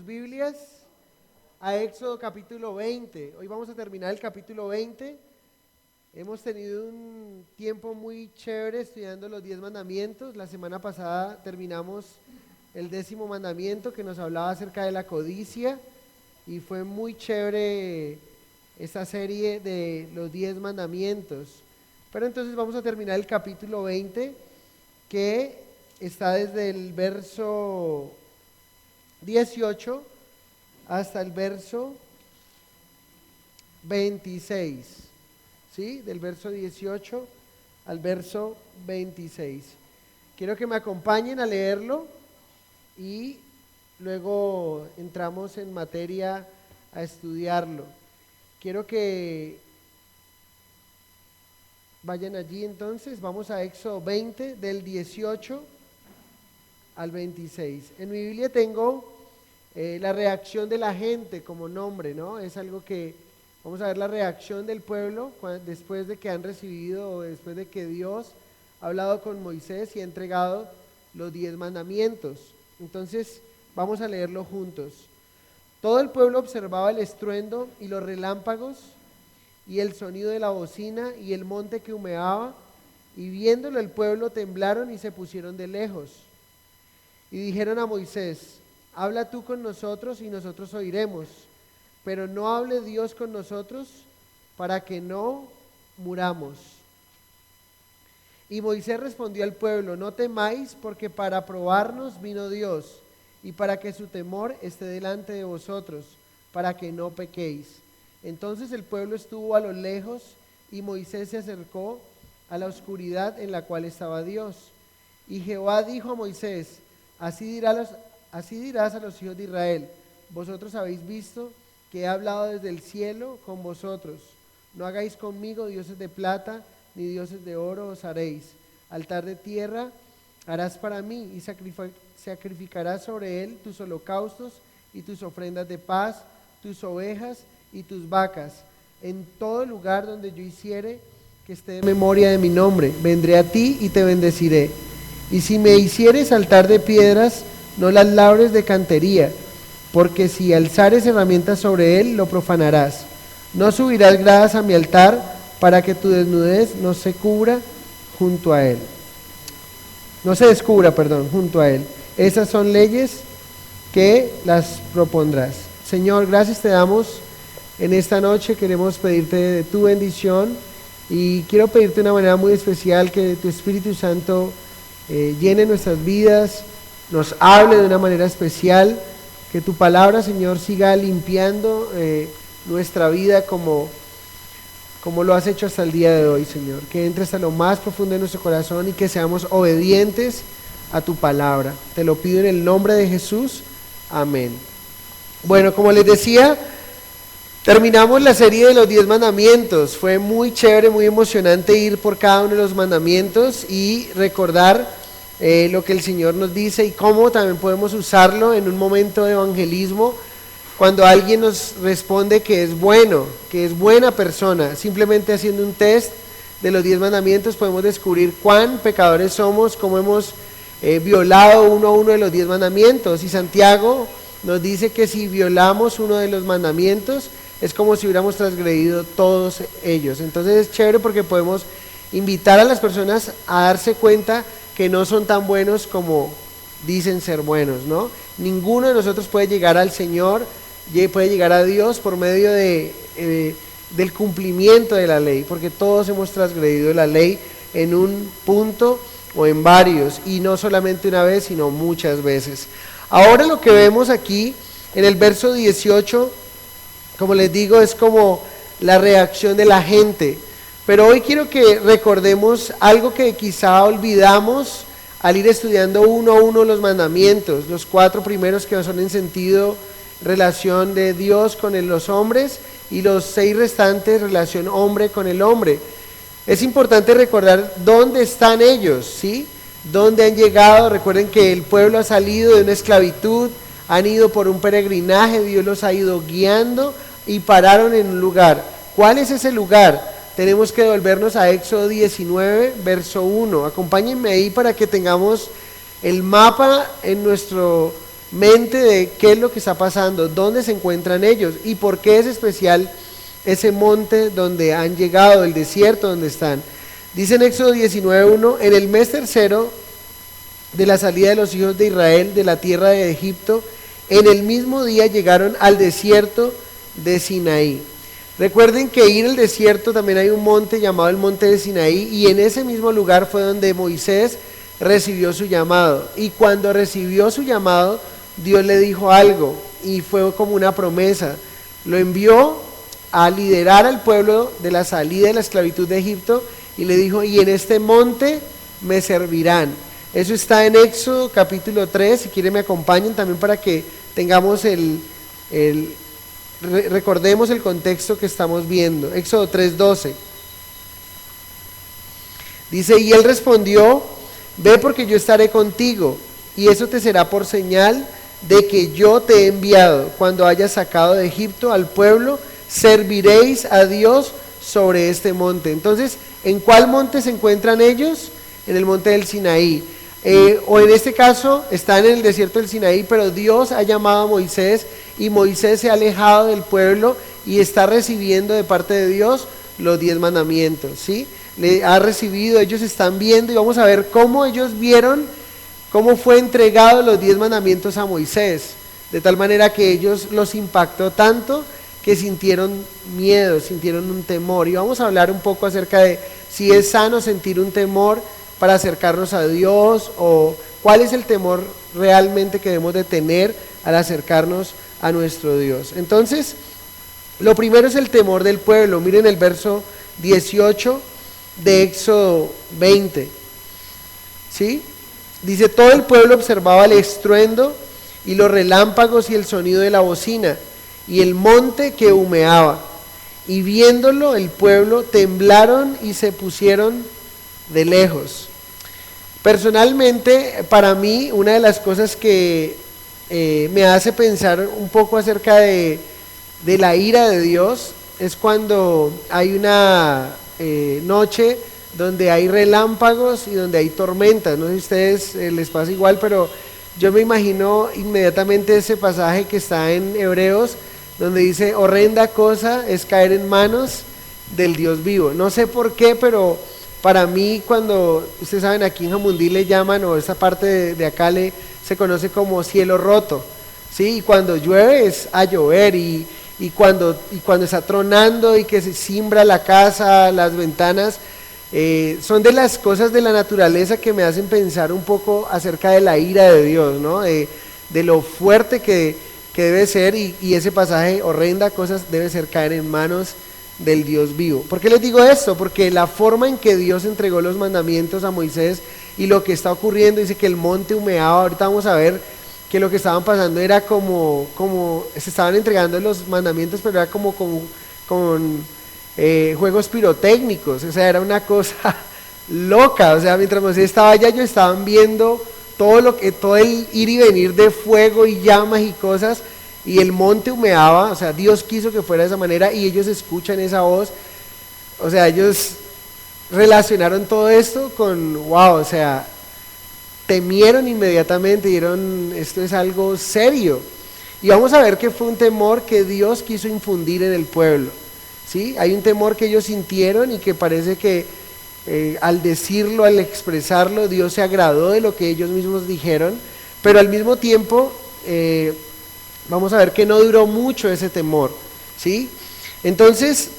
Biblias a Éxodo capítulo 20. Hoy vamos a terminar el capítulo 20. Hemos tenido un tiempo muy chévere estudiando los 10 mandamientos. La semana pasada terminamos el 10º mandamiento que nos hablaba acerca de la codicia y fue muy chévere esta serie de los 10 mandamientos. Pero entonces vamos a terminar el capítulo 20 que está desde el verso 18 hasta el verso 26, ¿sí? Del verso 18 al verso 26. Quiero que me acompañen a leerlo y luego entramos en materia a estudiarlo. Quiero que vayan allí entonces, vamos a Éxodo 20 del 18 al 26. En mi Biblia tengo la reacción de la gente como nombre, ¿no? Es algo que vamos a ver la reacción del pueblo después de que han recibido o después de que Dios ha hablado con Moisés y ha entregado los 10 mandamientos. Entonces vamos a leerlo juntos. Todo el pueblo observaba el estruendo y los relámpagos y el sonido de la bocina y el monte que humeaba, y viéndolo el pueblo temblaron y se pusieron de lejos. Y dijeron a Moisés: habla tú con nosotros y nosotros oiremos, pero no hable Dios con nosotros para que no muramos. Y Moisés respondió al pueblo: no temáis, porque para probarnos vino Dios, y para que su temor esté delante de vosotros, para que no pequéis. Entonces el pueblo estuvo a lo lejos, y Moisés se acercó a la oscuridad en la cual estaba Dios. Y Jehová dijo a Moisés: así dirás a los hijos de Israel: vosotros habéis visto que he hablado desde el cielo con vosotros. No hagáis conmigo dioses de plata, ni dioses de oro os haréis. Altar de tierra harás para mí, y sacrificarás sobre él tus holocaustos y tus ofrendas de paz, tus ovejas y tus vacas. En todo lugar donde yo hiciere que esté en memoria de mi nombre, vendré a ti y te bendeciré. Y si me hicieres altar de piedras, no las labres de cantería, porque si alzares herramientas sobre él, lo profanarás. No subirás gradas a mi altar, para que tu desnudez no se descubra junto a él. Junto a él. Esas son leyes que las propondrás. Señor, gracias te damos en esta noche. Queremos pedirte de tu bendición y quiero pedirte de una manera muy especial que tu Espíritu Santo llene nuestras vidas, nos hable de una manera especial, que tu palabra, Señor, siga limpiando nuestra vida como lo has hecho hasta el día de hoy, Señor. Que entres a lo más profundo de nuestro corazón y que seamos obedientes a tu palabra. Te lo pido en el nombre de Jesús. Amén. Bueno, como les decía, terminamos la serie de los 10 mandamientos. Fue muy chévere, muy emocionante ir por cada uno de los mandamientos y recordar lo que el Señor nos dice y cómo también podemos usarlo en un momento de evangelismo. Cuando alguien nos responde que es bueno, que es buena persona, simplemente haciendo un test de los 10 mandamientos podemos descubrir cuán pecadores somos, cómo hemos violado uno a uno de los 10 mandamientos. Y Santiago nos dice que si violamos uno de los mandamientos es como si hubiéramos transgredido todos ellos. Entonces es chévere porque podemos invitar a las personas a darse cuenta que no son tan buenos como dicen ser buenos, ¿no? Ninguno de nosotros puede llegar al Señor, puede llegar a Dios por medio del cumplimiento de la ley, porque todos hemos transgredido la ley en un punto o en varios, y no solamente una vez, sino muchas veces. Ahora lo que vemos aquí en el verso 18, como les digo, es como la reacción de la gente. Pero hoy quiero que recordemos algo que quizá olvidamos al ir estudiando uno a uno los mandamientos, los 4 primeros que son en sentido relación de Dios con los hombres y los 6 restantes relación hombre con el hombre. Es importante recordar dónde están ellos, ¿sí? Dónde han llegado. Recuerden que el pueblo ha salido de una esclavitud, han ido por un peregrinaje, Dios los ha ido guiando y pararon en un lugar. ¿Cuál es ese lugar? Tenemos que devolvernos a Éxodo 19, verso 1. Acompáñenme ahí para que tengamos el mapa en nuestro mente de qué es lo que está pasando, dónde se encuentran ellos y por qué es especial ese monte donde han llegado, el desierto donde están. Dice en Éxodo 19:1, en el mes tercero de la salida de los hijos de Israel de la tierra de Egipto, en el mismo día llegaron al desierto de Sinaí. Recuerden que ahí en el desierto también hay un monte llamado el monte de Sinaí, y en ese mismo lugar fue donde Moisés recibió su llamado. Y cuando recibió su llamado, Dios le dijo algo, y fue como una promesa. Lo envió a liderar al pueblo de la salida de la esclavitud de Egipto, y le dijo, y en este monte me servirán. Eso está en Éxodo capítulo 3, si quieren me acompañen también para que tengamos recordemos el contexto que estamos viendo. Éxodo 3:12. Dice, y él respondió, ve porque yo estaré contigo, y eso te será por señal de que yo te he enviado. Cuando hayas sacado de Egipto al pueblo, serviréis a Dios sobre este monte. Entonces, ¿en cuál monte se encuentran ellos? En el monte del Sinaí. O en este caso, están en el desierto del Sinaí, pero Dios ha llamado a Moisés, y Moisés se ha alejado del pueblo y está recibiendo de parte de Dios los 10 mandamientos, ¿sí? Le ha recibido, ellos están viendo, y vamos a ver cómo ellos vieron cómo fue entregado los 10 mandamientos a Moisés, de tal manera que ellos los impactó tanto que sintieron miedo, sintieron un temor. Y vamos a hablar un poco acerca de si es sano sentir un temor para acercarnos a Dios, o cuál es el temor realmente que debemos de tener al acercarnos a nuestro Dios. Entonces, lo primero es el temor del pueblo. Miren el verso 18 de Éxodo 20, ¿sí? Dice, todo el pueblo observaba el estruendo y los relámpagos y el sonido de la bocina y el monte que humeaba, y viéndolo el pueblo temblaron y se pusieron de lejos. Personalmente, para mí, una de las cosas que me hace pensar un poco acerca de la ira de Dios es cuando hay una noche donde hay relámpagos y donde hay tormentas. No sé si a ustedes les pasa igual, pero yo me imagino inmediatamente ese pasaje que está en Hebreos, donde dice, horrenda cosa es caer en manos del Dios vivo. No sé por qué, pero para mí, cuando, ustedes saben, aquí en Jamundí le llaman, o esa parte de acá se conoce como cielo roto, ¿sí? Y cuando llueve es a llover, y cuando está tronando y que se cimbra la casa, las ventanas, son de las cosas de la naturaleza que me hacen pensar un poco acerca de la ira de Dios, ¿no? De lo fuerte que debe ser, y ese pasaje, horrenda cosas debe ser caer en manos del Dios vivo. ¿Por qué les digo esto? Porque la forma en que Dios entregó los mandamientos a Moisés y lo que está ocurriendo, dice que el monte humeaba. Ahorita vamos a ver que lo que estaban pasando era como se estaban entregando los mandamientos, pero era como con juegos pirotécnicos. O sea, era una cosa loca. O sea, mientras Moisés estaba allá, ellos estaban viendo todo el ir y venir de fuego y llamas y cosas, y el monte humeaba. O sea, Dios quiso que fuera de esa manera, y ellos escuchan esa voz. O sea, ellos relacionaron todo esto con wow, o sea, temieron inmediatamente, dijeron, esto es algo serio. Y vamos a ver que fue un temor que Dios quiso infundir en el pueblo, ¿sí? Hay un temor que ellos sintieron, y que parece que al decirlo, al expresarlo, Dios se agradó de lo que ellos mismos dijeron, pero al mismo tiempo vamos a ver que no duró mucho ese temor, ¿sí? Entonces,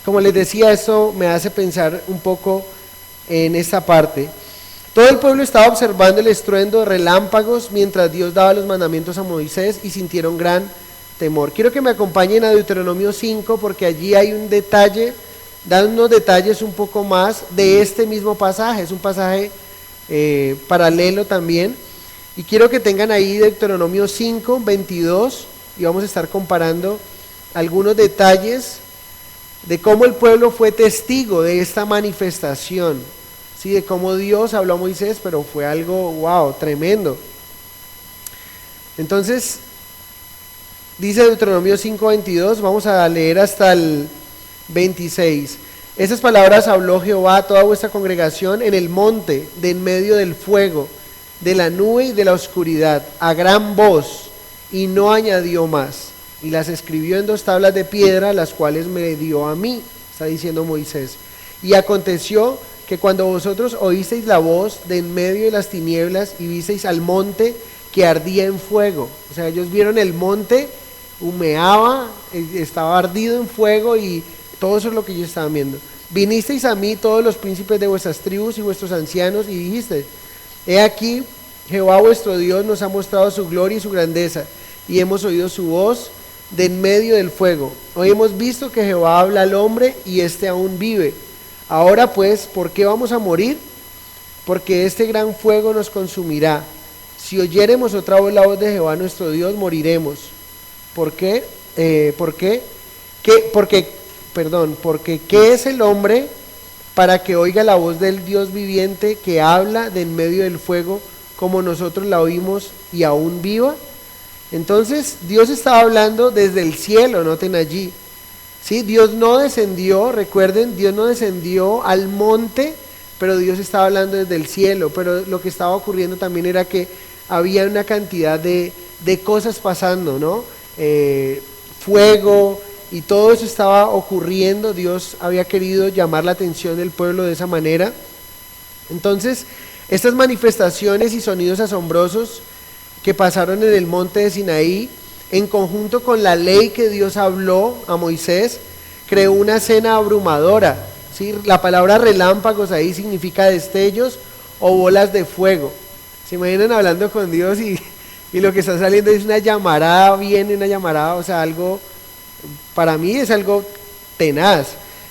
como les decía, esto me hace pensar un poco en esta parte. Todo el pueblo estaba observando el estruendo de relámpagos mientras Dios daba los mandamientos a Moisés, y sintieron gran temor. Quiero que me acompañen a Deuteronomio 5, porque allí hay un detalle, dan unos detalles un poco más de este mismo pasaje. Es un pasaje paralelo también, y quiero que tengan ahí Deuteronomio 5, 22, y vamos a estar comparando algunos detalles de cómo el pueblo fue testigo de esta manifestación, ¿sí? De cómo Dios habló a Moisés, pero fue algo, wow, tremendo. Entonces, dice Deuteronomio 5:22, vamos a leer hasta el 26. Esas palabras habló Jehová a toda vuestra congregación en el monte de en medio del fuego, de la nube y de la oscuridad, a gran voz, y no añadió más. Y las escribió en 2 tablas de piedra, las cuales me dio a mí, está diciendo Moisés. Y aconteció que cuando vosotros oísteis la voz de en medio de las tinieblas y visteis al monte que ardía en fuego, o sea, ellos vieron el monte, humeaba, estaba ardido en fuego, y todo eso es lo que ellos estaban viendo. Vinisteis a mí todos los príncipes de vuestras tribus y vuestros ancianos, y dijisteis: he aquí, Jehová vuestro Dios nos ha mostrado su gloria y su grandeza, y hemos oído su voz de en medio del fuego. Hoy hemos visto que Jehová habla al hombre, y éste aún vive. Ahora pues, ¿por qué vamos a morir? Porque este gran fuego nos consumirá. Si oyéremos otra vez la voz de Jehová nuestro Dios, moriremos. ¿Por qué? Porque ¿qué es el hombre para que oiga la voz del Dios viviente que habla de en medio del fuego, como nosotros la oímos, y aún viva? Entonces Dios estaba hablando desde el cielo, noten allí. ¿Sí? Dios no descendió, recuerden, Dios no descendió al monte, pero Dios estaba hablando desde el cielo. Pero lo que estaba ocurriendo también era que había una cantidad de cosas pasando, ¿no? Fuego, y todo eso estaba ocurriendo. Dios había querido llamar la atención del pueblo de esa manera. Entonces, estas manifestaciones y sonidos asombrosos que pasaron en el monte de Sinaí, en conjunto con la ley que Dios habló a Moisés, creó una escena abrumadora, ¿sí? La palabra relámpagos ahí significa destellos o bolas de fuego. ¿Se imaginan hablando con Dios y lo que está saliendo es una llamarada, o sea, algo, para mí es algo tenaz?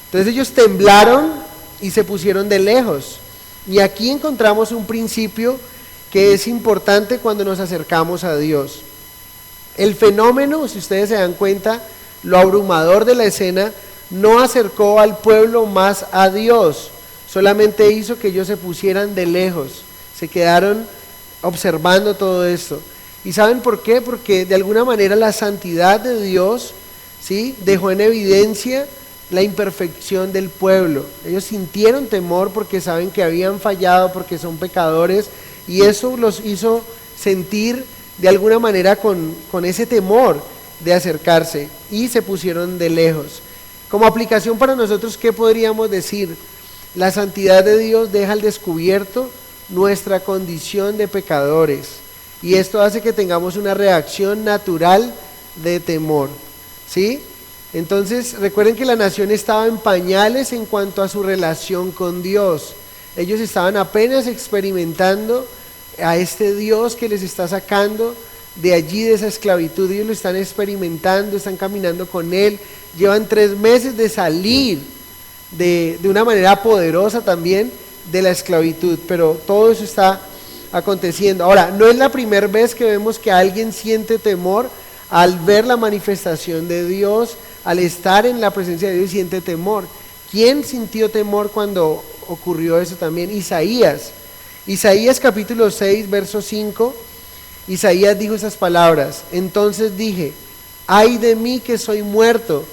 Entonces ellos temblaron y se pusieron de lejos. Y aquí encontramos un principio que es importante cuando nos acercamos a Dios. El fenómeno, si ustedes se dan cuenta, lo abrumador de la escena, no acercó al pueblo más a Dios, solamente hizo que ellos se pusieran de lejos, se quedaron observando todo esto. ¿Y saben por qué? Porque de alguna manera la santidad de Dios, ¿sí?, dejó en evidencia la imperfección del pueblo. Ellos sintieron temor porque saben que habían fallado, porque son pecadores, y eso los hizo sentir de alguna manera con ese temor de acercarse, y se pusieron de lejos. Como aplicación para nosotros, ¿qué podríamos decir? La santidad de Dios deja al descubierto nuestra condición de pecadores, y esto hace que tengamos una reacción natural de temor, ¿sí? Entonces recuerden que la nación estaba en pañales en cuanto a su relación con Dios. Ellos estaban apenas experimentando a este Dios que les está sacando de allí, de esa esclavitud. Ellos lo están experimentando, están caminando con Él, llevan 3 meses de salir de una manera poderosa también de la esclavitud, pero todo eso está aconteciendo. Ahora, no es la primera vez que vemos que alguien siente temor al ver la manifestación de Dios, al estar en la presencia de Dios, siente temor. ¿Quién sintió temor cuando ocurrió eso también? Isaías capítulo 6, verso 5, Isaías dijo esas palabras: entonces dije, ay de mí que soy muerto,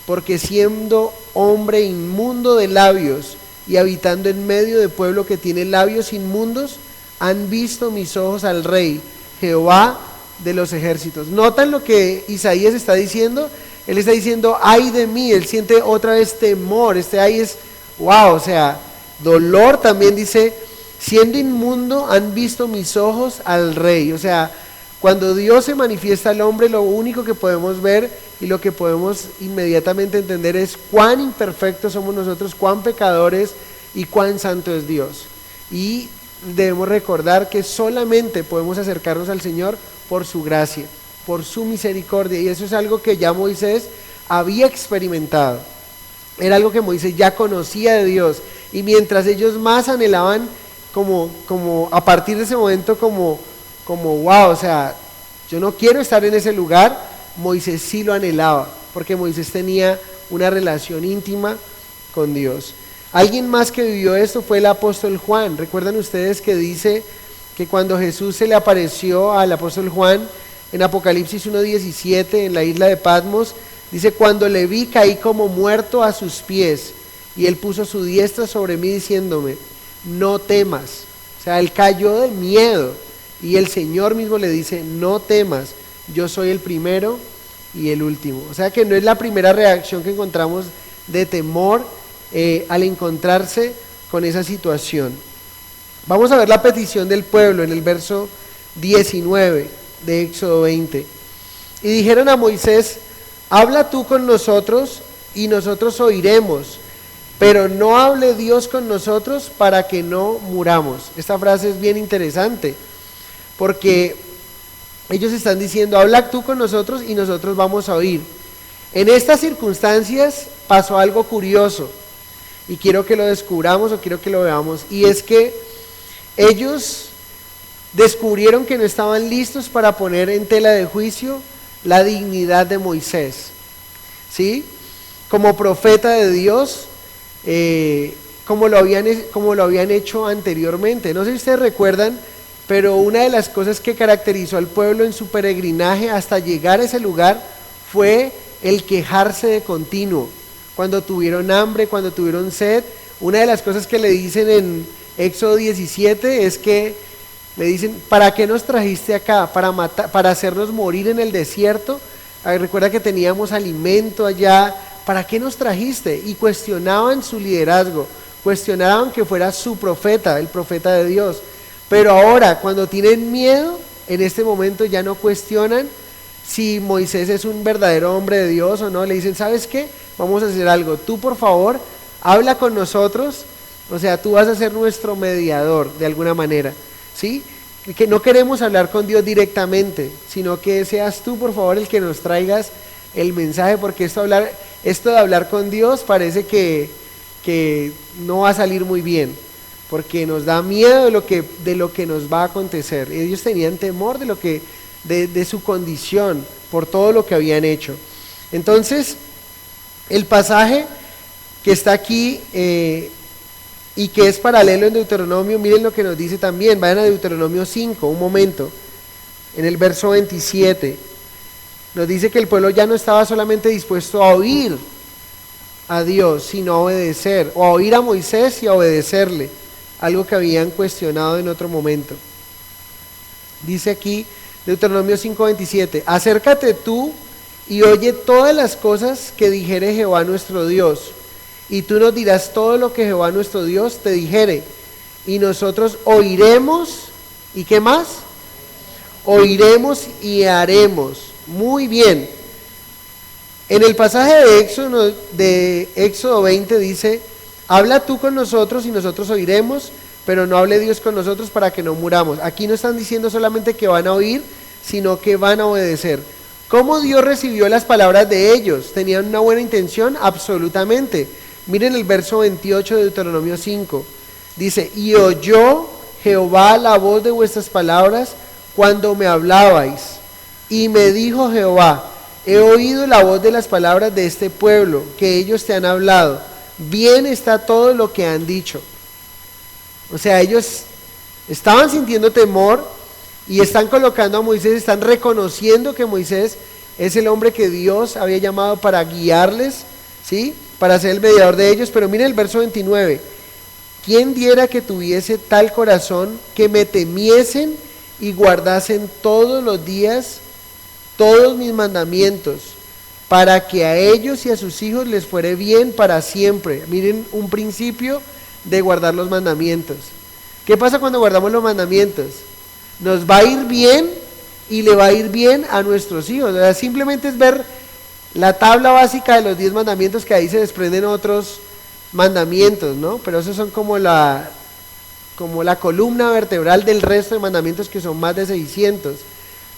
porque siendo hombre inmundo de labios y habitando en medio de pueblo que tiene labios inmundos, han visto mis ojos al Rey, Jehová de los ejércitos. ¿Notan lo que Isaías está diciendo? Él está diciendo, ay de mí, él siente otra vez temor, este ay es, wow, o sea, dolor. También dice, siendo inmundo han visto mis ojos al Rey. O sea, cuando Dios se manifiesta al hombre, lo único que podemos ver y lo que podemos inmediatamente entender es cuán imperfectos somos nosotros, cuán pecadores y cuán santo es Dios. Y debemos recordar que solamente podemos acercarnos al Señor por su gracia, por su misericordia, y eso es algo que ya Moisés había experimentado. Era algo que Moisés ya conocía de Dios, y mientras ellos más anhelaban, como a partir de ese momento, como wow, o sea, yo no quiero estar en ese lugar, Moisés sí lo anhelaba, porque Moisés tenía una relación íntima con Dios. Alguien más que vivió esto fue el apóstol Juan. ¿Recuerdan ustedes que dice que cuando Jesús se le apareció al apóstol Juan en Apocalipsis 1:17 en la isla de Patmos, dice, cuando le vi caí como muerto a sus pies, y él puso su diestra sobre mí diciéndome, no temas? O sea, él cayó de miedo, Y el Señor mismo le dice, no temas, yo soy el primero y el último. O sea que no es la primera reacción que encontramos de temor al encontrarse con esa situación. Vamos a ver la petición del pueblo en el verso 19 de Éxodo 20. Y dijeron a Moisés, habla tú con nosotros y nosotros oiremos, pero no hable Dios con nosotros para que no muramos. Esta frase es bien interesante, porque ellos están diciendo, habla tú con nosotros y nosotros vamos a oír. En estas circunstancias pasó algo curioso, y quiero que lo descubramos o quiero que lo veamos, y es que ellos descubrieron que no estaban listos para poner en tela de juicio la dignidad de Moisés, ¿sí? Como profeta de Dios, como lo habían hecho anteriormente. No sé si ustedes recuerdan, pero una de las cosas que caracterizó al pueblo en su peregrinaje hasta llegar a ese lugar fue el quejarse de continuo. Cuando tuvieron hambre, cuando tuvieron sed, una de las cosas que le dicen en Éxodo 17 es que le dicen, ¿para qué nos trajiste acá? ¿Para hacernos morir en el desierto? Recuerda que teníamos alimento allá, ¿para qué nos trajiste? Y cuestionaban su liderazgo, cuestionaban que fuera su profeta, el profeta de Dios. Pero ahora, cuando tienen miedo, en este momento ya no cuestionan si Moisés es un verdadero hombre de Dios o no. Le dicen, ¿sabes qué? Vamos a hacer algo. Tú, por favor, habla con nosotros. O sea, tú vas a ser nuestro mediador, de alguna manera, ¿sí? Que no queremos hablar con Dios directamente, sino que seas tú, por favor, el que nos traigas el mensaje, porque esto de hablar con Dios parece que no va a salir muy bien, porque nos da miedo de lo que nos va a acontecer. Ellos tenían temor de su condición, por todo lo que habían hecho. Entonces, el pasaje que está aquí, y que es paralelo en Deuteronomio, miren lo que nos dice también, vayan a Deuteronomio 5, un momento, en el verso 27, nos dice que el pueblo ya no estaba solamente dispuesto a oír a Dios, sino a obedecer, o a oír a Moisés y a obedecerle, algo que habían cuestionado en otro momento. Dice aquí, Deuteronomio 5:27, acércate tú y oye todas las cosas que dijere Jehová nuestro Dios, y tú nos dirás todo lo que Jehová nuestro Dios te dijere, y nosotros oiremos, ¿y qué más? Oiremos y haremos. Muy bien. En el pasaje de Éxodo 20 dice, habla tú con nosotros y nosotros oiremos, pero no hable Dios con nosotros para que no muramos. Aquí no están diciendo solamente que van a oír, sino que van a obedecer. ¿Cómo Dios recibió las palabras de ellos? ¿Tenían una buena intención? Absolutamente. Miren el verso 28 de Deuteronomio 5. Dice, y oyó Jehová la voz de vuestras palabras cuando me hablabais. Y me dijo Jehová, he oído la voz de las palabras de este pueblo, que ellos te han hablado. Bien está todo lo que han dicho. O sea, ellos estaban sintiendo temor y están colocando a Moisés, están reconociendo que Moisés es el hombre que Dios había llamado para guiarles, ¿sí? Para ser el mediador de ellos. Pero miren el verso 29, ¿quién diera que tuviese tal corazón que me temiesen y guardasen todos los días todos mis mandamientos, para que a ellos y a sus hijos les fuere bien para siempre? Miren un principio de guardar los mandamientos. ¿Qué pasa cuando guardamos los mandamientos? Nos va a ir bien y le va a ir bien a nuestros hijos. O sea, simplemente es ver la tabla básica de los 10 mandamientos, que ahí se desprenden otros mandamientos, ¿no? Pero esos son como la columna vertebral del resto de mandamientos, que son más de 600.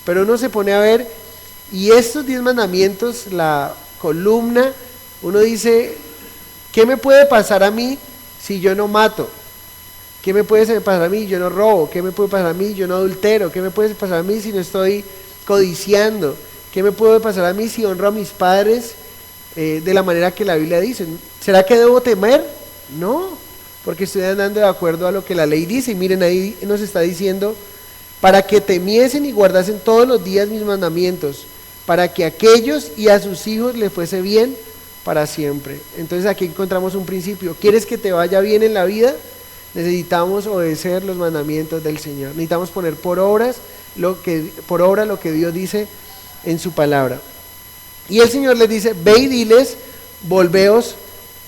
Pero uno se pone a ver, y estos 10 mandamientos, la columna, uno dice, ¿qué me puede pasar a mí si yo no mato? ¿Qué me puede pasar a mí si yo no robo? ¿Qué me puede pasar a mí si yo no adultero? ¿Qué me puede pasar a mí si no estoy codiciando? ¿Qué me puede pasar a mí si honro a mis padres de la manera que la Biblia dice? ¿Será que debo temer? No, porque estoy andando de acuerdo a lo que la ley dice. Y miren, ahí nos está diciendo, para que temiesen y guardasen todos los días mis mandamientos, para que a aquellos y a sus hijos les fuese bien para siempre. Entonces aquí encontramos un principio. ¿Quieres que te vaya bien en la vida? Necesitamos obedecer los mandamientos del Señor. Necesitamos poner por obra lo que Dios dice en su palabra. Y el Señor les dice, ve y diles, volveos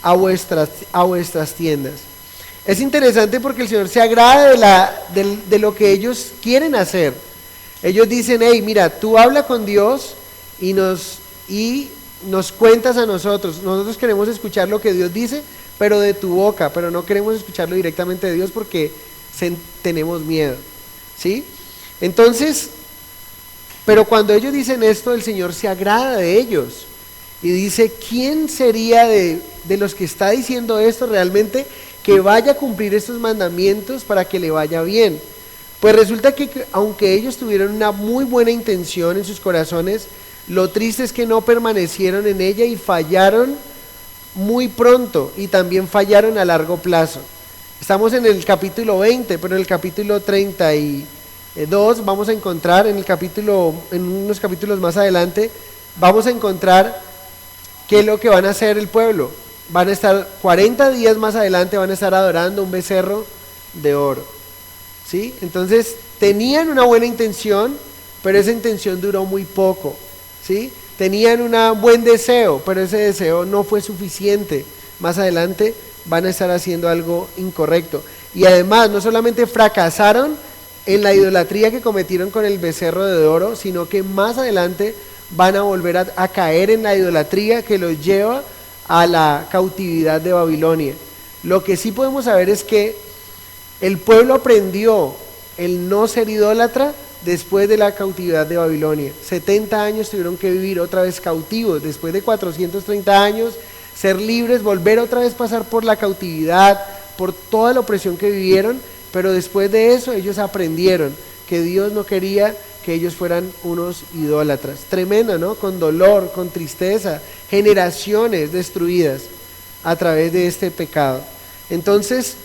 a vuestras tiendas. Es interesante porque el Señor se agrada de lo que ellos quieren hacer. Ellos dicen, hey, mira, tú habla con Dios y nos cuentas a nosotros. Nosotros queremos escuchar lo que Dios dice, pero de tu boca, pero no queremos escucharlo directamente de Dios porque tenemos miedo, ¿sí? Entonces, pero cuando ellos dicen esto, el Señor se agrada de ellos y dice, ¿quién sería de los que está diciendo esto realmente que vaya a cumplir estos mandamientos para que le vaya bien? Pues resulta que aunque ellos tuvieron una muy buena intención en sus corazones, lo triste es que no permanecieron en ella y fallaron muy pronto y también fallaron a largo plazo. Estamos en el capítulo 20, pero en el capítulo 32 vamos a encontrar, en unos capítulos más adelante, vamos a encontrar qué es lo que van a hacer el pueblo. Van a estar 40 días más adelante, van a estar adorando un becerro de oro, ¿sí? Entonces tenían una buena intención, pero esa intención duró muy poco, ¿sí? Tenían un buen deseo, pero ese deseo no fue suficiente. Más adelante van a estar haciendo algo incorrecto. Y además, no solamente fracasaron en la idolatría que cometieron con el becerro de oro, sino que más adelante van a volver a caer en la idolatría que los lleva a la cautividad de Babilonia. Lo que sí podemos saber es que el pueblo aprendió el no ser idólatra después de la cautividad de Babilonia. 70 años tuvieron que vivir otra vez cautivos, después de 430 años, ser libres, volver otra vez a pasar por la cautividad, por toda la opresión que vivieron, pero después de eso ellos aprendieron que Dios no quería que ellos fueran unos idólatras. Tremendo, ¿no? Con dolor, con tristeza, generaciones destruidas a través de este pecado. Entonces,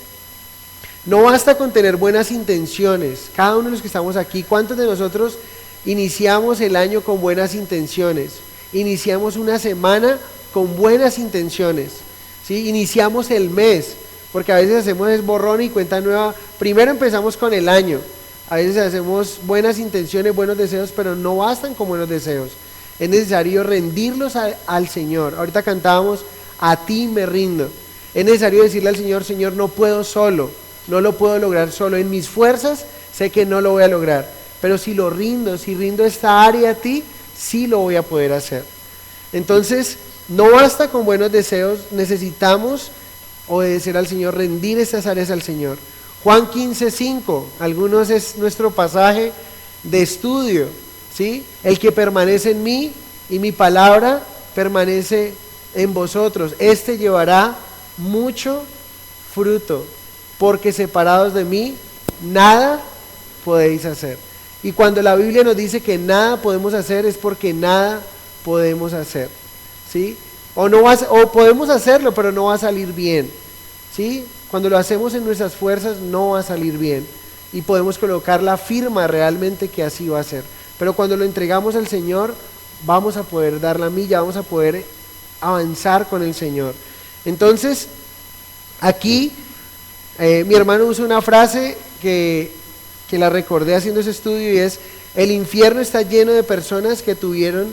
no basta con tener buenas intenciones. Cada uno de los que estamos aquí, ¿cuántos de nosotros iniciamos el año con buenas intenciones? Iniciamos una semana con buenas intenciones, ¿sí? Iniciamos el mes, porque a veces hacemos borrón y cuenta nueva. Primero empezamos con el año. A veces hacemos buenas intenciones, buenos deseos, pero no bastan con buenos deseos. Es necesario rendirlos al Señor. Ahorita cantábamos, a ti me rindo. Es necesario decirle al Señor, Señor, no puedo solo. No lo puedo lograr solo, en mis fuerzas sé que no lo voy a lograr, pero si rindo esta área a ti, sí lo voy a poder hacer. Entonces, no basta con buenos deseos, necesitamos obedecer al Señor, rendir estas áreas al Señor. Juan 15:5, algunos es nuestro pasaje de estudio, ¿sí? El que permanece en mí y mi palabra permanece en vosotros, este llevará mucho fruto, porque separados de mí, nada podéis hacer. Y cuando la Biblia nos dice que nada podemos hacer, es porque nada podemos hacer, ¿sí? O podemos hacerlo, pero no va a salir bien, ¿sí? Cuando lo hacemos en nuestras fuerzas, no va a salir bien. Y podemos colocar la firma realmente que así va a ser. Pero cuando lo entregamos al Señor, vamos a poder dar la milla, vamos a poder avanzar con el Señor. Entonces, aquí mi hermano usa una frase que la recordé haciendo ese estudio y es: el infierno está lleno de personas que tuvieron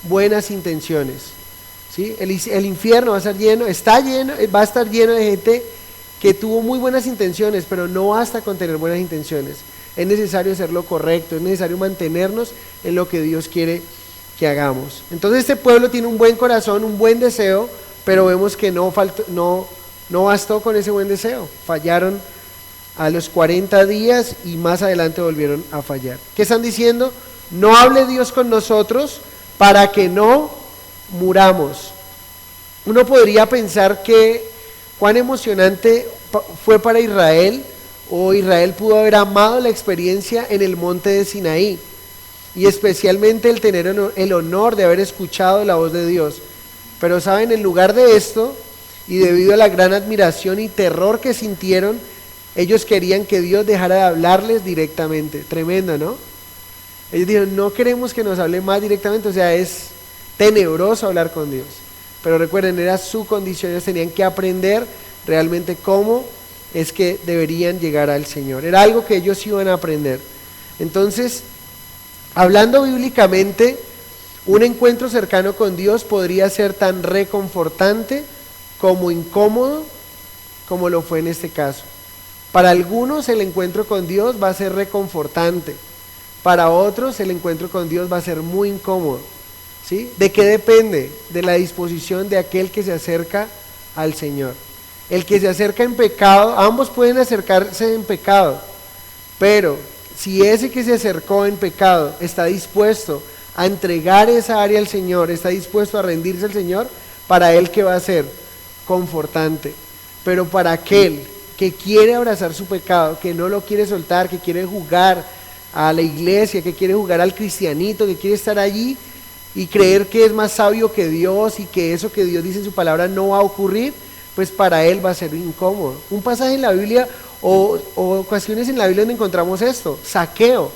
buenas intenciones, ¿sí? El infierno va a estar lleno, va a estar lleno de gente que tuvo muy buenas intenciones, pero no basta con tener buenas intenciones. Es necesario hacer lo correcto, es necesario mantenernos en lo que Dios quiere que hagamos. Entonces este pueblo tiene un buen corazón, un buen deseo, pero vemos que no bastó con ese buen deseo. Fallaron a los 40 días y más adelante volvieron a fallar. ¿Qué están diciendo? No hable Dios con nosotros para que no muramos. Uno podría pensar que cuán emocionante fue para Israel, o Israel pudo haber amado la experiencia en el monte de Sinaí, y especialmente el tener el honor de haber escuchado la voz de Dios. Pero saben, en lugar de esto, y debido a la gran admiración y terror que sintieron, ellos querían que Dios dejara de hablarles directamente. Tremendo, ¿no? Ellos dijeron, no queremos que nos hable más directamente, o sea, es tenebroso hablar con Dios. Pero recuerden, era su condición, ellos tenían que aprender realmente cómo es que deberían llegar al Señor. Era algo que ellos iban a aprender. Entonces, hablando bíblicamente, un encuentro cercano con Dios podría ser tan reconfortante como incómodo como lo fue en este caso. Para algunos el encuentro con Dios va a ser reconfortante, para otros el encuentro con Dios va a ser muy incómodo. ¿Sí? ¿De qué depende? De la disposición de aquel que se acerca al Señor. El que se acerca en pecado, ambos pueden acercarse en pecado, pero si ese que se acercó en pecado está dispuesto a entregar esa área al Señor, está dispuesto a rendirse al Señor, para él ¿qué va a ser? Confortante. Pero para aquel que quiere abrazar su pecado, que no lo quiere soltar, que quiere jugar a la iglesia, que quiere jugar al cristianito, que quiere estar allí y creer que es más sabio que Dios y que eso que Dios dice en su palabra no va a ocurrir, pues para él va a ser incómodo. Un pasaje en la Biblia o ocasiones en la Biblia donde encontramos esto, Zaqueo.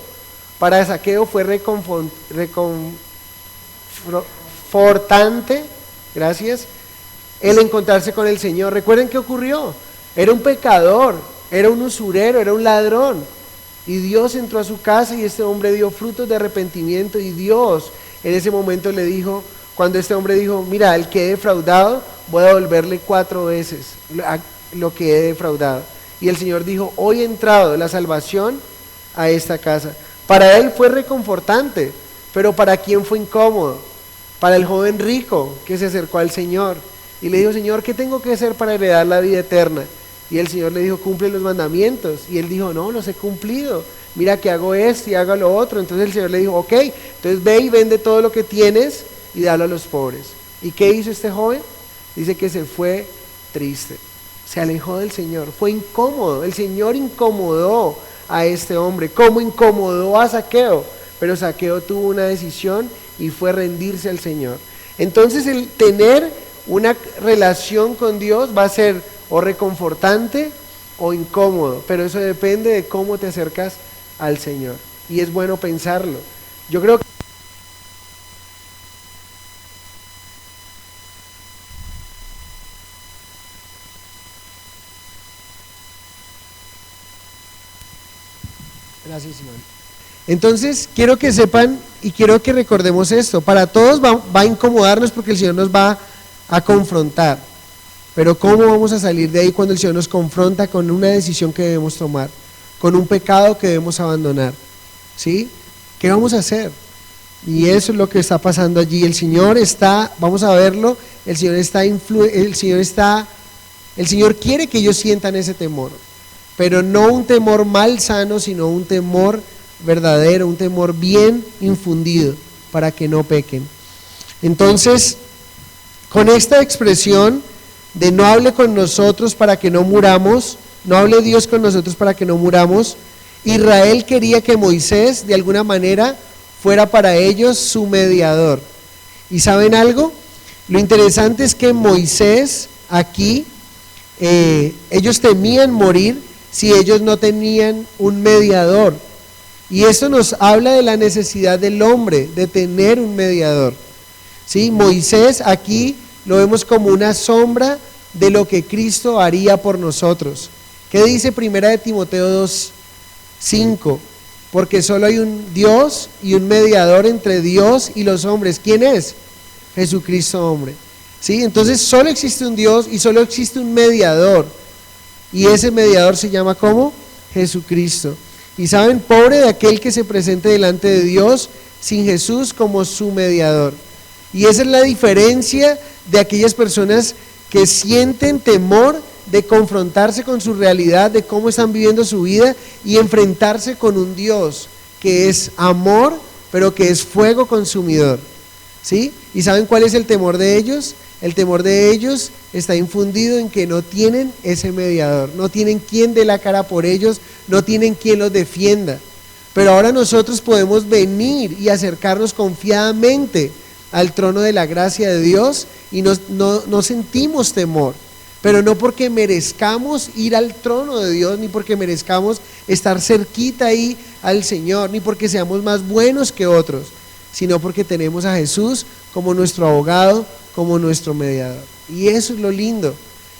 Para Zaqueo fue reconfortante, gracias, el encontrarse con el Señor. Recuerden qué ocurrió. Era un pecador, era un usurero, era un ladrón. Y Dios entró a su casa y este hombre dio frutos de arrepentimiento y Dios en ese momento le dijo, cuando este hombre dijo, mira, el que he defraudado, voy a devolverle 4 veces lo que he defraudado. Y el Señor dijo, hoy ha entrado la salvación a esta casa. Para él fue reconfortante, pero ¿para quién fue incómodo? Para el joven rico que se acercó al Señor y le dijo, Señor, ¿qué tengo que hacer para heredar la vida eterna? Y el Señor le dijo, cumple los mandamientos. Y él dijo, no, los he cumplido. Mira que hago esto y hago lo otro. Entonces el Señor le dijo, ok, entonces ve y vende todo lo que tienes y dalo a los pobres. ¿Y qué hizo este joven? Dice que se fue triste, se alejó del Señor, fue incómodo. El Señor incomodó a este hombre, como incomodó a Zaqueo, pero Zaqueo tuvo una decisión y fue rendirse al Señor. Entonces el tener una relación con Dios va a ser o reconfortante o incómodo, pero eso depende de cómo te acercas al Señor, y es bueno pensarlo. Yo creo que gracias, Simón. Entonces quiero que sepan y quiero que recordemos esto, para todos va a incomodarnos porque el Señor nos va a confrontar, pero ¿cómo vamos a salir de ahí cuando el Señor nos confronta con una decisión que debemos tomar, con un pecado que debemos abandonar? ¿Sí? ¿Qué vamos a hacer? Y eso es lo que está pasando allí. El Señor está, vamos a verlo, el Señor quiere que ellos sientan ese temor, pero no un temor malsano, sino un temor verdadero, un temor bien infundido para que no pequen. Entonces, con esta expresión de no hable con nosotros para que no muramos, no hable Dios con nosotros para que no muramos, Israel quería que Moisés de alguna manera fuera para ellos su mediador. ¿Y saben algo? Lo interesante es que Moisés aquí, ellos temían morir si ellos no tenían un mediador. Y eso nos habla de la necesidad del hombre de tener un mediador. ¿Sí? Moisés aquí lo vemos como una sombra de lo que Cristo haría por nosotros. ¿Qué dice 1 Timoteo 2:5? Porque solo hay un Dios y un mediador entre Dios y los hombres. ¿Quién es? Jesucristo hombre. ¿Sí? Entonces solo existe un Dios y solo existe un mediador. Y ese mediador se llama ¿cómo? Jesucristo. Y saben, pobre de aquel que se presente delante de Dios sin Jesús como su mediador. Y esa es la diferencia de aquellas personas que sienten temor de confrontarse con su realidad, de cómo están viviendo su vida y enfrentarse con un Dios que es amor, pero que es fuego consumidor. ¿Sí? ¿Y saben cuál es el temor de ellos? El temor de ellos está infundido en que no tienen ese mediador, no tienen quien dé la cara por ellos, no tienen quien los defienda. Pero ahora nosotros podemos venir y acercarnos confiadamente al trono de la gracia de Dios y no sentimos temor, pero no porque merezcamos ir al trono de Dios, ni porque merezcamos estar cerquita ahí al Señor, ni porque seamos más buenos que otros, sino porque tenemos a Jesús como nuestro abogado, como nuestro mediador. Y eso es lo lindo.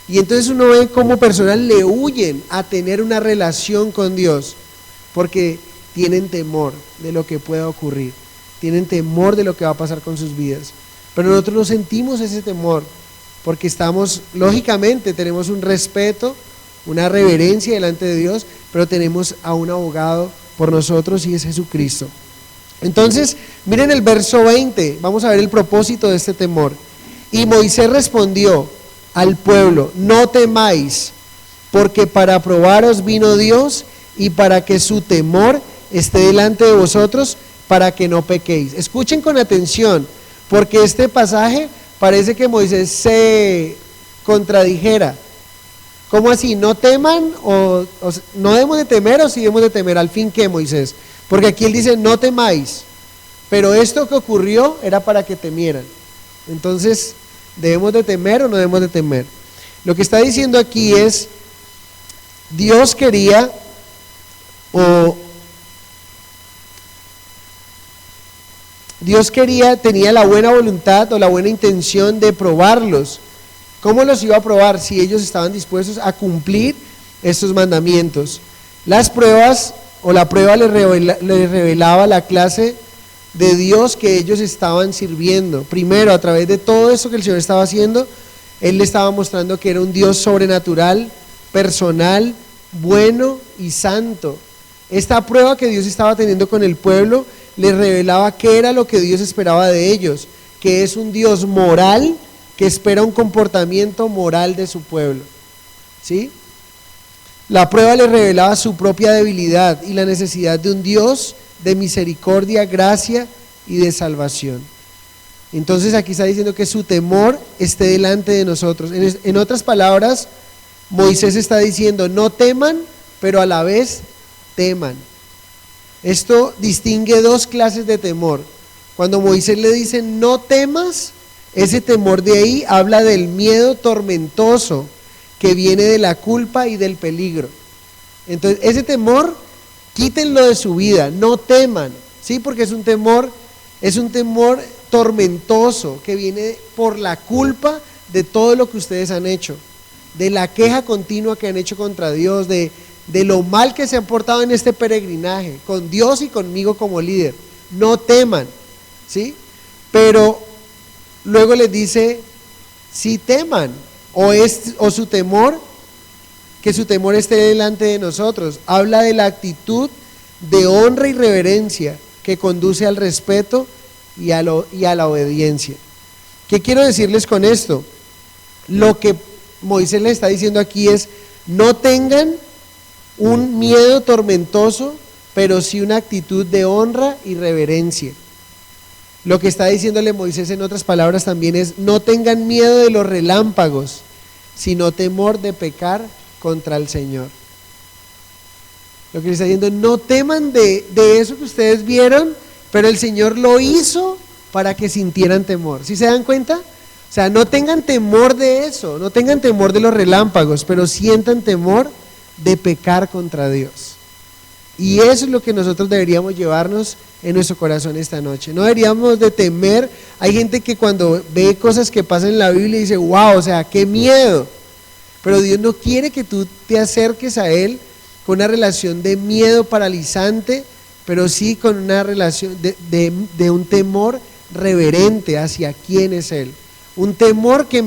Y entonces uno ve cómo personas le huyen a tener una relación con Dios, porque tienen temor de lo que pueda ocurrir, tienen temor de lo que va a pasar con sus vidas. Pero nosotros no sentimos ese temor, porque lógicamente tenemos un respeto, una reverencia delante de Dios, pero tenemos a un abogado por nosotros y es Jesucristo. Entonces, miren el verso 20, vamos a ver el propósito de este temor. Y Moisés respondió al pueblo: no temáis, porque para probaros vino Dios y para que su temor esté delante de vosotros, para que no pequéis. Escuchen con atención, porque este pasaje parece que Moisés se contradijera. ¿Cómo así? ¿No teman? ¿O no debemos de temer o sí debemos de temer? ¿Al fin qué, Moisés? Porque aquí él dice: no temáis, pero esto que ocurrió era para que temieran. Entonces, ¿debemos de temer o no debemos de temer? Lo que está diciendo aquí es, Dios quería, tenía la buena voluntad o la buena intención de probarlos. ¿Cómo los iba a probar? Si ellos estaban dispuestos a cumplir estos mandamientos. Las pruebas o la prueba les revelaba la clase de Dios que ellos estaban sirviendo. Primero, a través de todo eso que el Señor estaba haciendo, Él le estaba mostrando que era un Dios sobrenatural, personal, bueno y santo. Esta prueba que Dios estaba teniendo con el pueblo les revelaba qué era lo que Dios esperaba de ellos, que es un Dios moral que espera un comportamiento moral de su pueblo. ¿Sí? La prueba les revelaba su propia debilidad y la necesidad de un Dios de misericordia, gracia y de salvación. Entonces aquí está diciendo que su temor esté delante de nosotros. En otras palabras, Moisés está diciendo: no teman, pero a la vez teman. Esto distingue dos clases de temor. Cuando Moisés le dice no temas, ese temor de ahí habla del miedo tormentoso que viene de la culpa y del peligro. Entonces ese temor, quítenlo de su vida, no teman, ¿sí? Porque es un temor tormentoso que viene por la culpa de todo lo que ustedes han hecho, de la queja continua que han hecho contra Dios, de lo mal que se han portado en este peregrinaje, con Dios y conmigo como líder. No teman, ¿sí? Pero luego les dice, sí teman, o su temor, que su temor esté delante de nosotros. Habla de la actitud de honra y reverencia que conduce al respeto y a la obediencia. ¿Qué quiero decirles con esto? Lo que Moisés le está diciendo aquí es: no tengan un miedo tormentoso, pero sí una actitud de honra y reverencia. Lo que está diciéndole Moisés en otras palabras también es: no tengan miedo de los relámpagos, sino temor de pecar contra el Señor. Lo que le está diciendo: no teman de eso que ustedes vieron, pero el Señor lo hizo para que sintieran temor. ¿Sí se dan cuenta? O sea, no tengan temor de eso, no tengan temor de los relámpagos, pero sientan temor de pecar contra Dios. Y eso es lo que nosotros deberíamos llevarnos en nuestro corazón esta noche. No deberíamos de temer. Hay gente que cuando ve cosas que pasan en la Biblia dice: wow, o sea, qué miedo. Pero Dios no quiere que tú te acerques a Él con una relación de miedo paralizante, pero sí con una relación de un temor reverente hacia quién es Él. Un temor que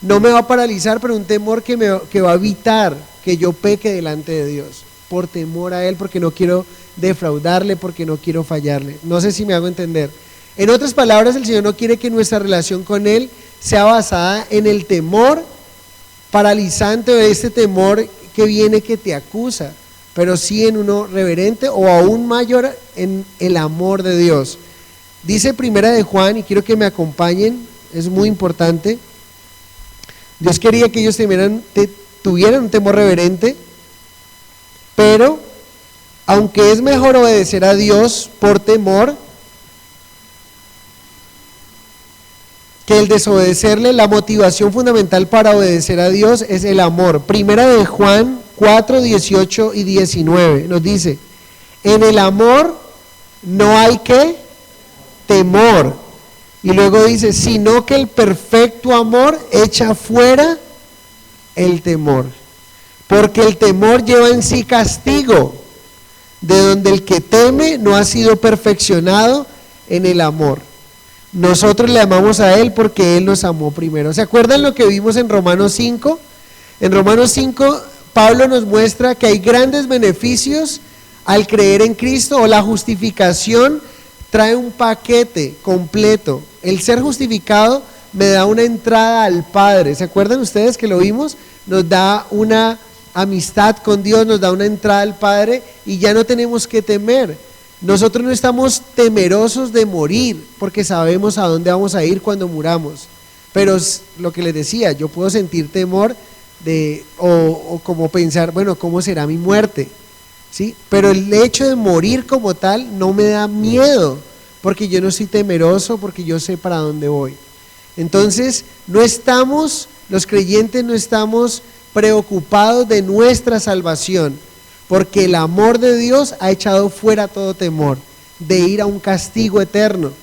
no me va a paralizar, pero un temor que va a evitar que yo peque delante de Dios, por temor a Él, porque no quiero defraudarle, porque no quiero fallarle. No sé si me hago entender. En otras palabras, el Señor no quiere que nuestra relación con Él sea basada en el temor paralizante o este temor que viene que te acusa, pero sí en uno reverente o aún mayor en el amor de Dios. Dice Primera de Juan, y quiero que me acompañen, es muy importante. Dios quería que ellos tuvieran un temor reverente, pero aunque es mejor obedecer a Dios por temor que el desobedecerle, la motivación fundamental para obedecer a Dios es el amor. Primera de Juan 4, 18 y 19 nos dice: en el amor no hay que temor. Y luego dice: sino que el perfecto amor echa fuera el temor, porque el temor lleva en sí castigo, de donde el que teme no ha sido perfeccionado en el amor. Nosotros le amamos a Él porque Él nos amó primero. ¿Se acuerdan lo que vimos en Romanos 5? En Romanos 5, Pablo nos muestra que hay grandes beneficios al creer en Cristo, o la justificación trae un paquete completo. El ser justificado me da una entrada al Padre. ¿Se acuerdan ustedes que lo vimos? Nos da una amistad con Dios, nos da una entrada al Padre y ya no tenemos que temer. Nosotros no estamos temerosos de morir porque sabemos a dónde vamos a ir cuando muramos. Pero lo que les decía, yo puedo sentir temor o como pensar, bueno, ¿cómo será mi muerte? ¿Sí? Pero el hecho de morir como tal no me da miedo, porque yo no soy temeroso, porque yo sé para dónde voy. Entonces, los creyentes no estamos preocupados de nuestra salvación, porque el amor de Dios ha echado fuera todo temor de ir a un castigo eterno.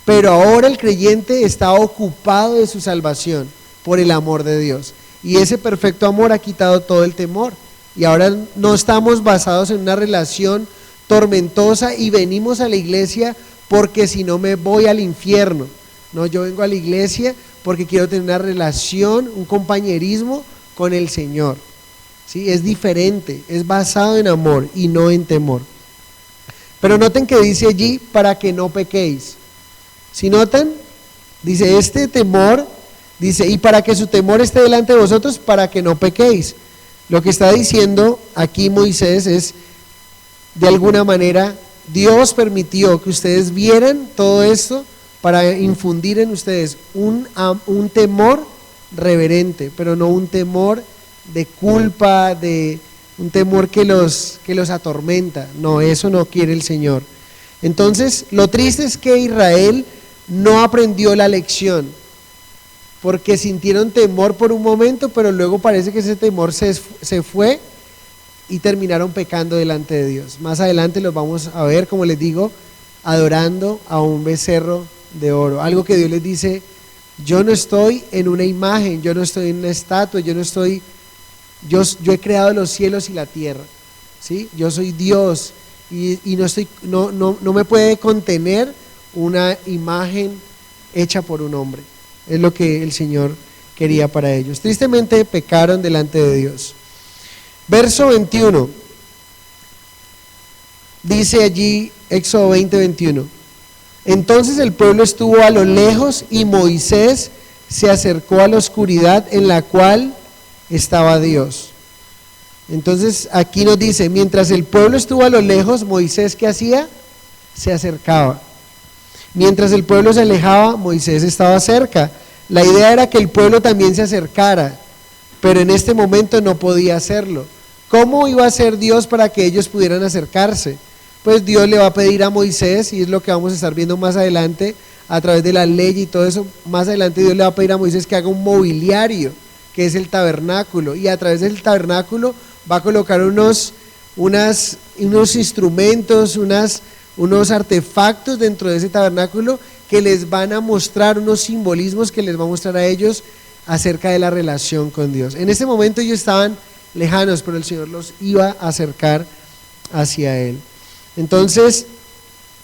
Pero ahora el creyente está ocupado de su salvación por el amor de Dios, y ese perfecto amor ha quitado todo el temor. Y ahora no estamos basados en una relación tormentosa y venimos a la iglesia porque si no me voy al infierno. No, yo vengo a la iglesia porque quiero tener una relación, un compañerismo con el Señor. ¿Sí? Es diferente, es basado en amor y no en temor. Pero noten que dice allí, para que no pequéis. ¿Sí notan? Dice, este temor, dice, y para que su temor esté delante de vosotros, para que no pequéis. Lo que está diciendo aquí Moisés es, de alguna manera, Dios permitió que ustedes vieran todo esto para infundir en ustedes un temor reverente, pero no un temor de culpa, de un temor que los atormenta. No, eso no quiere el Señor. Entonces, lo triste es que Israel no aprendió la lección, porque sintieron temor por un momento, pero luego parece que ese temor se fue y terminaron pecando delante de Dios. Más adelante los vamos a ver, como les digo, adorando a un becerro de oro. Algo que Dios les dice, yo no estoy en una imagen, yo no estoy en una estatua, yo he creado los cielos y la tierra, ¿sí? Yo soy Dios y no me puede contener una imagen hecha por un hombre. Es lo que el Señor quería para ellos. Tristemente pecaron delante de Dios. Verso 21. Dice allí, Éxodo 20, 21. Entonces el pueblo estuvo a lo lejos y Moisés se acercó a la oscuridad en la cual estaba Dios. Entonces aquí nos dice, mientras el pueblo estuvo a lo lejos, Moisés, ¿qué hacía? Se acercaba. Mientras el pueblo se alejaba, Moisés estaba cerca. La idea era que el pueblo también se acercara, pero en este momento no podía hacerlo. ¿Cómo iba a hacer Dios para que ellos pudieran acercarse? Pues Dios le va a pedir a Moisés, y es lo que vamos a estar viendo más adelante, a través de la ley y todo eso. Más adelante Dios le va a pedir a Moisés que haga un mobiliario, que es el tabernáculo, y a través del tabernáculo va a colocar unos instrumentos, unos artefactos dentro de ese tabernáculo que les van a mostrar unos simbolismos que les va a mostrar a ellos acerca de la relación con Dios. En ese momento ellos estaban lejanos, pero el Señor los iba a acercar hacia Él. Entonces,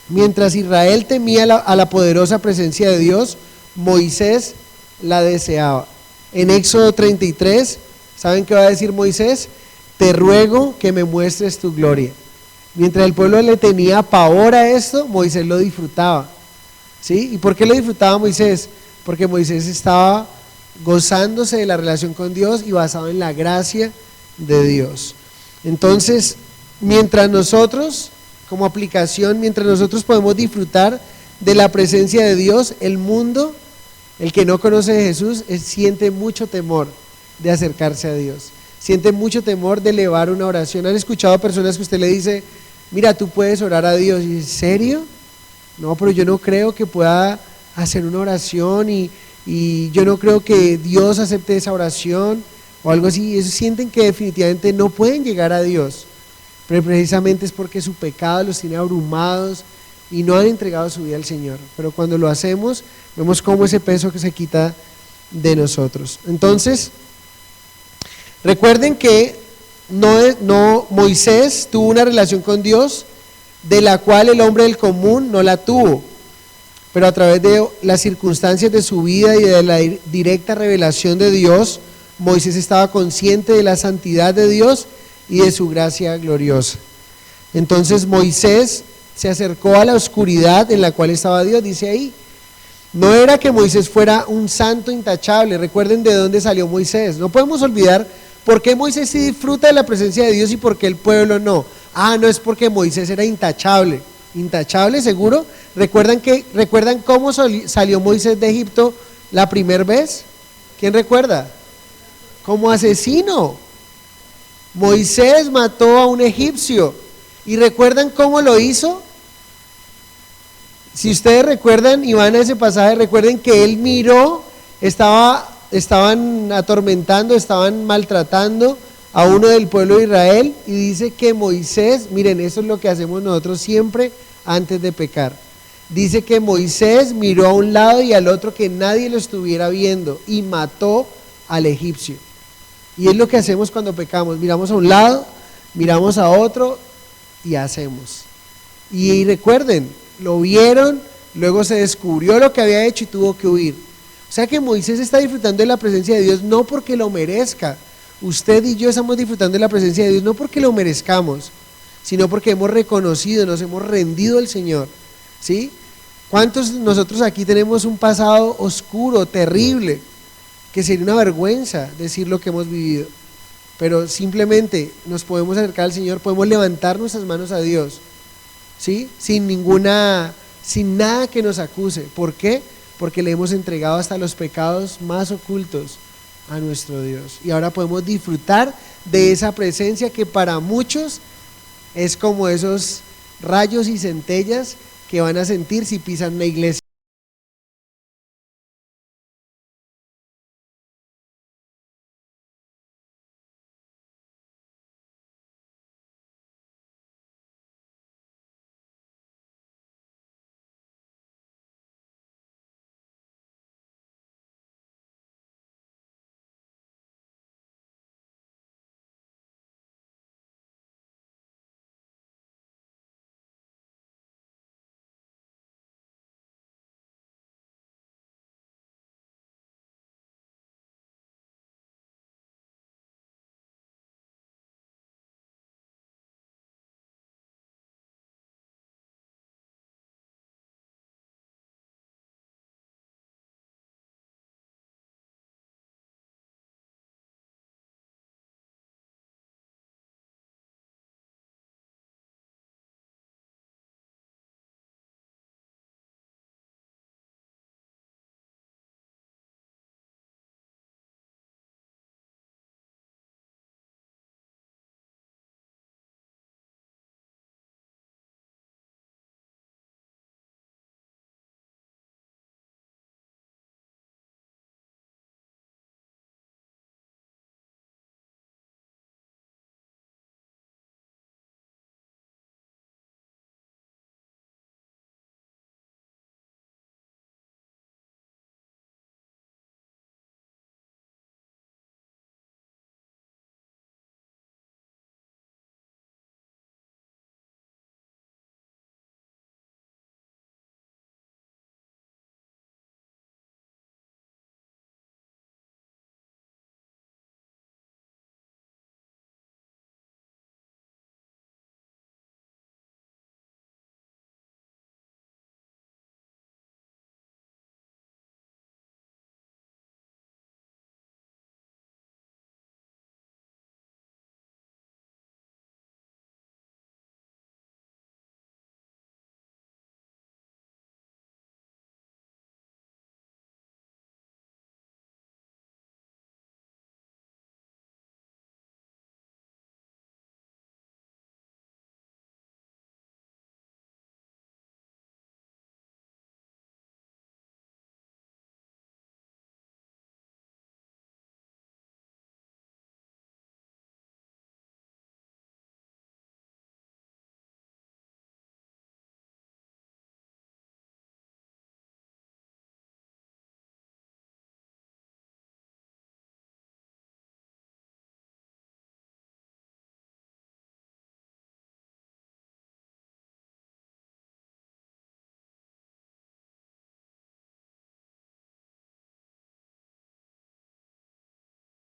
mientras Israel temía a la poderosa presencia de Dios, Moisés la deseaba. En Éxodo 33, ¿saben qué va a decir Moisés? Te ruego que me muestres tu gloria. Mientras el pueblo le tenía pavor a esto, Moisés lo disfrutaba. ¿Sí? ¿Y por qué lo disfrutaba Moisés? Porque Moisés estaba gozándose de la relación con Dios y basado en la gracia de Dios. Entonces, mientras nosotros, como aplicación, mientras nosotros podemos disfrutar de la presencia de Dios, el mundo, el que no conoce a Jesús, siente mucho temor de acercarse a Dios. Siente mucho temor de elevar una oración. ¿Han escuchado personas que usted le dice, mira, tú puedes orar a Dios? ¿Y en serio? No, pero yo no creo que pueda hacer una oración y yo no creo que Dios acepte esa oración o algo así. Ellos sienten que definitivamente no pueden llegar a Dios, pero precisamente es porque su pecado los tiene abrumados y no han entregado su vida al Señor. Pero cuando lo hacemos, vemos cómo ese peso que se quita de nosotros. Entonces, Recuerden que Moisés tuvo una relación con Dios de la cual el hombre del común no la tuvo, pero a través de las circunstancias de su vida y de la directa revelación de Dios, Moisés estaba consciente de la santidad de Dios y de su gracia gloriosa. Entonces Moisés se acercó a la oscuridad en la cual estaba Dios, dice ahí. No era que Moisés fuera un santo intachable. Recuerden de dónde salió Moisés. No podemos olvidar por qué Moisés sí disfruta de la presencia de Dios y por qué el pueblo no. No es porque Moisés era intachable. ¿Intachable seguro? ¿Recuerdan cómo salió Moisés de Egipto la primera vez? ¿Quién recuerda? Como asesino. Moisés mató a un egipcio. ¿Y recuerdan cómo lo hizo? Si ustedes recuerdan y van a ese pasaje, recuerden que él miró, estaban atormentando, estaban maltratando a uno del pueblo de Israel, y dice que Moisés, miren, eso es lo que hacemos nosotros siempre antes de pecar. Dice que Moisés miró a un lado y al otro, que nadie lo estuviera viendo, y mató al egipcio. Y es lo que hacemos cuando pecamos: miramos a un lado, miramos a otro y hacemos. Y recuerden, lo vieron, luego se descubrió lo que había hecho y tuvo que huir. O sea que Moisés está disfrutando de la presencia de Dios no porque lo merezca. Usted y yo estamos disfrutando de la presencia de Dios no porque lo merezcamos, sino porque hemos reconocido, nos hemos rendido al Señor, ¿sí? ¿Cuántos de nosotros aquí tenemos un pasado oscuro, terrible, que sería una vergüenza decir lo que hemos vivido? Pero simplemente nos podemos acercar al Señor, podemos levantar nuestras manos a Dios, ¿sí? Sin nada que nos acuse. ¿Por qué? Porque le hemos entregado hasta los pecados más ocultos a nuestro Dios. Y ahora podemos disfrutar de esa presencia que para muchos es como esos rayos y centellas que van a sentir si pisan una iglesia.